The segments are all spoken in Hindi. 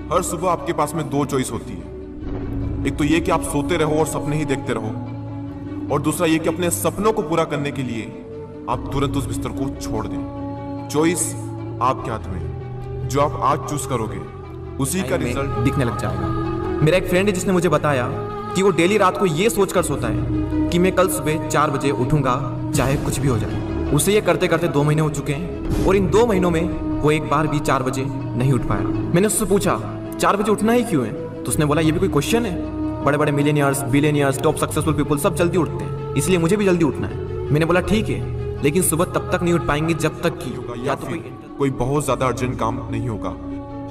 हर सुबह आपके पास में दो चॉइस होती है। एक तो ये कि आप सोते रहो और सपने ही देखते रहो, और दूसरा ये कि अपने सपनों को पूरा करने के लिए आप तुरंत उस बिस्तर को छोड़ दें। चॉइस आपके हाथ में है। जो आप आज चूज करोगे उसी का रिजल्ट दिखने लग जाएगा। मेरा एक फ्रेंड है जिसने मुझे बताया कि वो डेली रात को ये सोचकर सोता है कि मैं कल सुबह 4 बजे उठूंगा चाहे कुछ भी हो जाए। उसे ये करते करते 2 महीने हो चुके हैं और इन 2 महीनों में वो एक बार भी 4 बजे नहीं उठ पाया। मैंने उससे पूछा 4 बजे उठना ही क्यों है, तो उसने बोला ये भी कोई क्वेश्चन है? बड़े बड़े millionaires, billionaires, top successful people सब जल्दी उठते हैं, इसलिए मुझे भी जल्दी उठना है। मैंने बोला ठीक है, लेकिन सुबह तब तक नहीं उठ पाएंगे जब तक कि या तो कोई बहुत ज्यादा अर्जेंट काम नहीं होगा।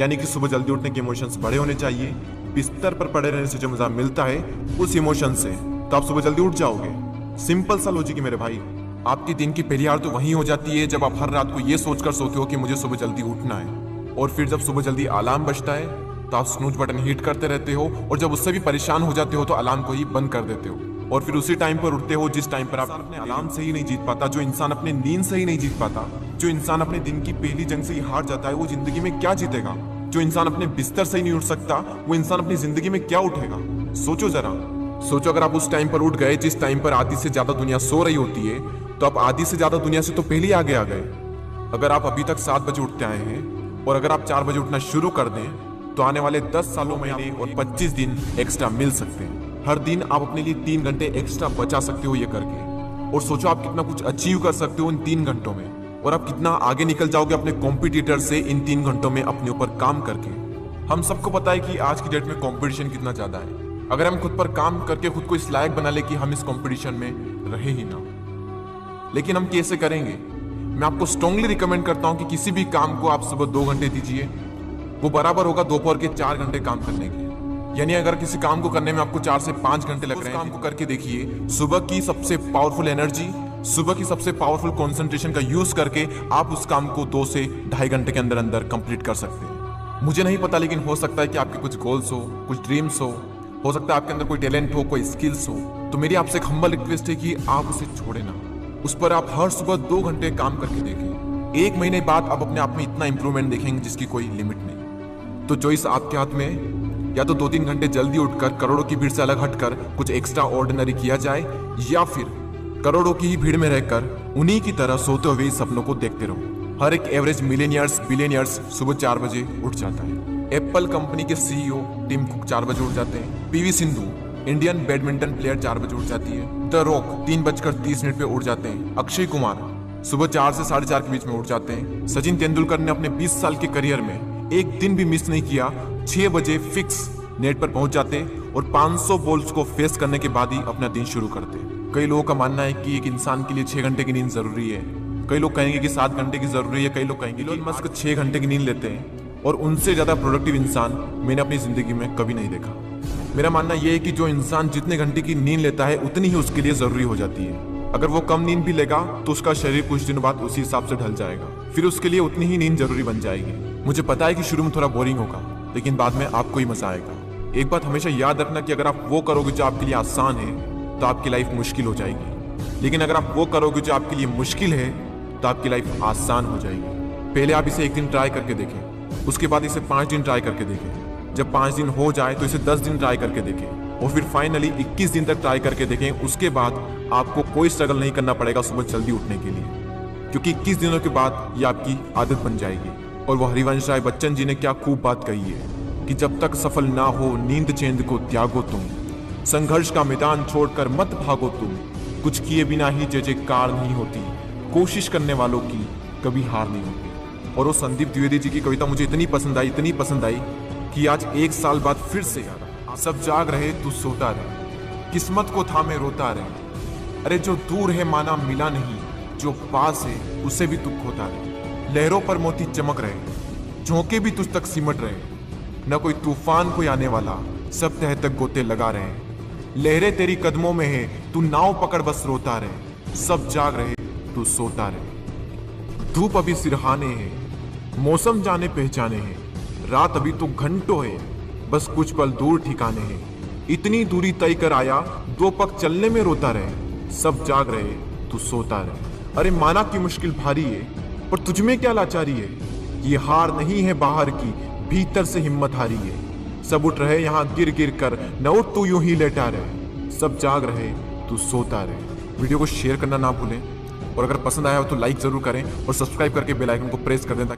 यानी कि सुबह जल्दी उठने के इमोशंस बड़े होने चाहिए। बिस्तर पर पड़े रहने से जो मजा मिलता है उस इमोशन से, तो आप सुबह जल्दी उठ जाओगे। सिंपल सा लॉजिक है मेरे भाई। आपकी दिन की पहली हार तो वही हो जाती है जब आप हर रात को ये सोचकर सोते हो कि मुझे सुबह जल्दी उठना है, और फिर जब सुबह जल्दी अलार्म बजता है तो आप स्नूज बटन हिट करते रहते हो, और जब उससे भी परेशान हो जाते हो तो अलार्म को ही बंद कर देते हो, और फिर उसी टाइम पर उठते हो जिस टाइम पर आप अपने अलार्म से ही नहीं जीत पाता। जो इंसान अपने नींद से ही नहीं जीत पाता, जो इंसान अपने दिन की पहली जंग से ही हार जाता है, वो जिंदगी में क्या जीतेगा? जो इंसान अपने बिस्तर से ही नहीं उठ सकता, वो इंसान अपनी जिंदगी में क्या उठेगा? सोचो जरा, सोचो अगर आप उस टाइम पर उठ गए जिस टाइम पर आधी से ज्यादा दुनिया सो रही होती है, तो आप आधी से ज्यादा दुनिया से तो पहले ही आगे आ गए। अगर आप अभी तक 7 बजे उठते आए हैं और अगर आप 4 बजे उठना शुरू कर दें तो आने वाले 10 सालों में और 25 दिन एक्स्ट्रा मिल सकते हैं। हर दिन आप अपने लिए 3 घंटे एक्स्ट्रा बचा सकते हो ये करके, और सोचो आप कितना कुछ अचीव कर सकते हो इन 3 घंटों में, और आप कितना आगे निकल जाओगे अपने कॉम्पिटिटर से इन 3 घंटों में अपने ऊपर काम करके। हम सबको पता है कि आज की डेट में कंपटीशन कितना ज्यादा है। अगर हम खुद पर काम करके खुद को इस लायक बना ले कि हम इस कंपटीशन में रहे ही ना, लेकिन हम कैसे करेंगे? मैं आपको स्ट्रांगली रिकमेंड करता हूं कि किसी भी काम को आप सुबह 2 घंटे दीजिए, वो बराबर होगा दोपहर के 4 घंटे काम करने के। यानी अगर किसी काम को करने में आपको 4 से 5 घंटे लग रहे हैं, काम को करके देखिए। सुबह की सबसे पावरफुल एनर्जी, सुबह की सबसे पावरफुल कंसंट्रेशन का यूज करके आप उस काम को 2 से ढाई घंटे के अंदर अंदर कंप्लीट कर सकते हैं। मुझे नहीं पता, लेकिन हो सकता है कि आपके कुछ गोल्स कुछ ड्रीम्स हो सकता है आपके अंदर कोई टैलेंट हो, कोई स्किल्स हो, तो मेरी आपसे एक हम्बल रिक्वेस्ट है कि आप उसे छोड़े ना। उस पर आप हर सुबह 2 घंटे काम करके देखें। 1 महीने बाद आप अपने आप में इतना इंप्रूवमेंट देखेंगे जिसकी कोई लिमिट नहीं। तो चॉइस आपके हाथ में है, या तो 2-3 घंटे जल्दी उठकर करोड़ों की भीड़ से अलग हटकर कुछ एक्स्ट्रा ऑर्डिनरी किया जाए, या फिर करोड़ों की ही भीड़ में रहकर उन्हीं की तरह सोते हुए सपनों को देखते रहो। हर एक एवरेज मिलियनियर्स, बिलियनियर्स सुबह 4 बजे उठ जाता है। एप्पल कंपनी के सीईओ टिम कुक 4 बजे उठ जाते हैं। PV Sindhu Indian badminton player 4 बजे उठ जाती है। द रॉक 3:30 पे उठ जाते हैं। अक्षय कुमार सुबह 4 से 4:30 के बीच में उठ जाते हैं। सचिन तेंदुलकर ने अपने 20 साल के करियर में एक दिन भी मिस नहीं किया, 6 बजे फिक्स नेट पर पहुंच जाते और 500 बॉल्स को फेस करने के बाद ही अपना दिन शुरू करते। कई लोगों का मानना है कि एक इंसान के लिए 6 घंटे की नींद जरूरी है, कई लोग कहेंगे कि 7 घंटे की जरूरी है, कई लोग कहेंगे इलोन मस्क 6 घंटे की नींद लेते हैं, और उनसे ज्यादा प्रोडक्टिव इंसान मैंने अपनी जिंदगी में कभी नहीं देखा। मेरा मानना यह है कि जो इंसान जितने घंटे की नींद लेता है उतनी ही उसके लिए जरूरी हो जाती है। अगर वो कम नींद भी लेगा तो उसका शरीर कुछ दिनों बाद उसी हिसाब से ढल जाएगा, फिर उसके लिए उतनी ही नींद जरूरी बन जाएगी। मुझे पता है कि शुरू में थोड़ा बोरिंग होगा, लेकिन बाद में आपको ही मजा आएगा। एक बात हमेशा याद रखना कि अगर आप वो करोगे जो आपके लिए आसान है तो आपकी लाइफ मुश्किल हो जाएगी, लेकिन अगर आप वो करोगे जो आपके लिए मुश्किल है तो आपकी लाइफ आसान हो जाएगी। पहले आप इसे 1 दिन ट्राई करके देखें, उसके बाद इसे 5 दिन ट्राई करके देखें। जब 5 दिन हो जाए तो इसे 10 दिन ट्राई करके देखें, और फिर फाइनली 21 दिन तक ट्राई करके देखें। उसके बाद आपको कोई स्ट्रगल नहीं करना पड़ेगा सुबह जल्दी उठने के लिए, क्योंकि 21 दिनों के बाद ये आपकी आदत बन जाएगी। और वो हरिवंश राय बच्चन जी ने क्या खूब बात कही है कि जब तक सफल ना हो नींद चैन को त्यागो तुम, संघर्ष का मैदान छोड़कर मत भागो तुम, कुछ किए बिना ही जय जयकार नहीं होती, कोशिश करने वालों की कभी हार नहीं होती। और वो संदीप द्विवेदी जी की कविता मुझे इतनी पसंद आई कि आज 1 साल बाद फिर से सब जाग रहे तू सोता रहे, किस्मत को थामे रोता रहे। अरे जो दूर है माना मिला नहीं, जो पास है उसे भी दुख होता रहे। लहरों पर मोती चमक रहे, झोंके भी तुझ तक सिमट रहे, न कोई तूफान कोई आने वाला, सब तह तक गोते लगा रहे। लहरें तेरी कदमों में है, तू नाव पकड़ बस रोता रहे, सब जाग रहे तू सोता रहे। धूप अभी सिरहाने है, मौसम जाने पहचाने हैं, रात अभी तो घंटों है, बस कुछ पल दूर ठिकाने हैं। इतनी दूरी तय कर आया, 2 पग चलने में रोता रहे, सब जाग रहे तू सोता रहे। अरे माना की मुश्किल भारी है, पर तुझमें क्या लाचारी है? ये हार नहीं है बाहर की, भीतर से हिम्मत हारी है। सब उठ रहे यहाँ गिर गिर कर, न उठ तू यूं ही लेटा रहे। सब जाग रहे तू सोता रहे। वीडियो को शेयर करना ना भूलें और अगर पसंद आया हो तो लाइक जरूर करें और सब्सक्राइब करके बेल आइकन को प्रेस कर दें।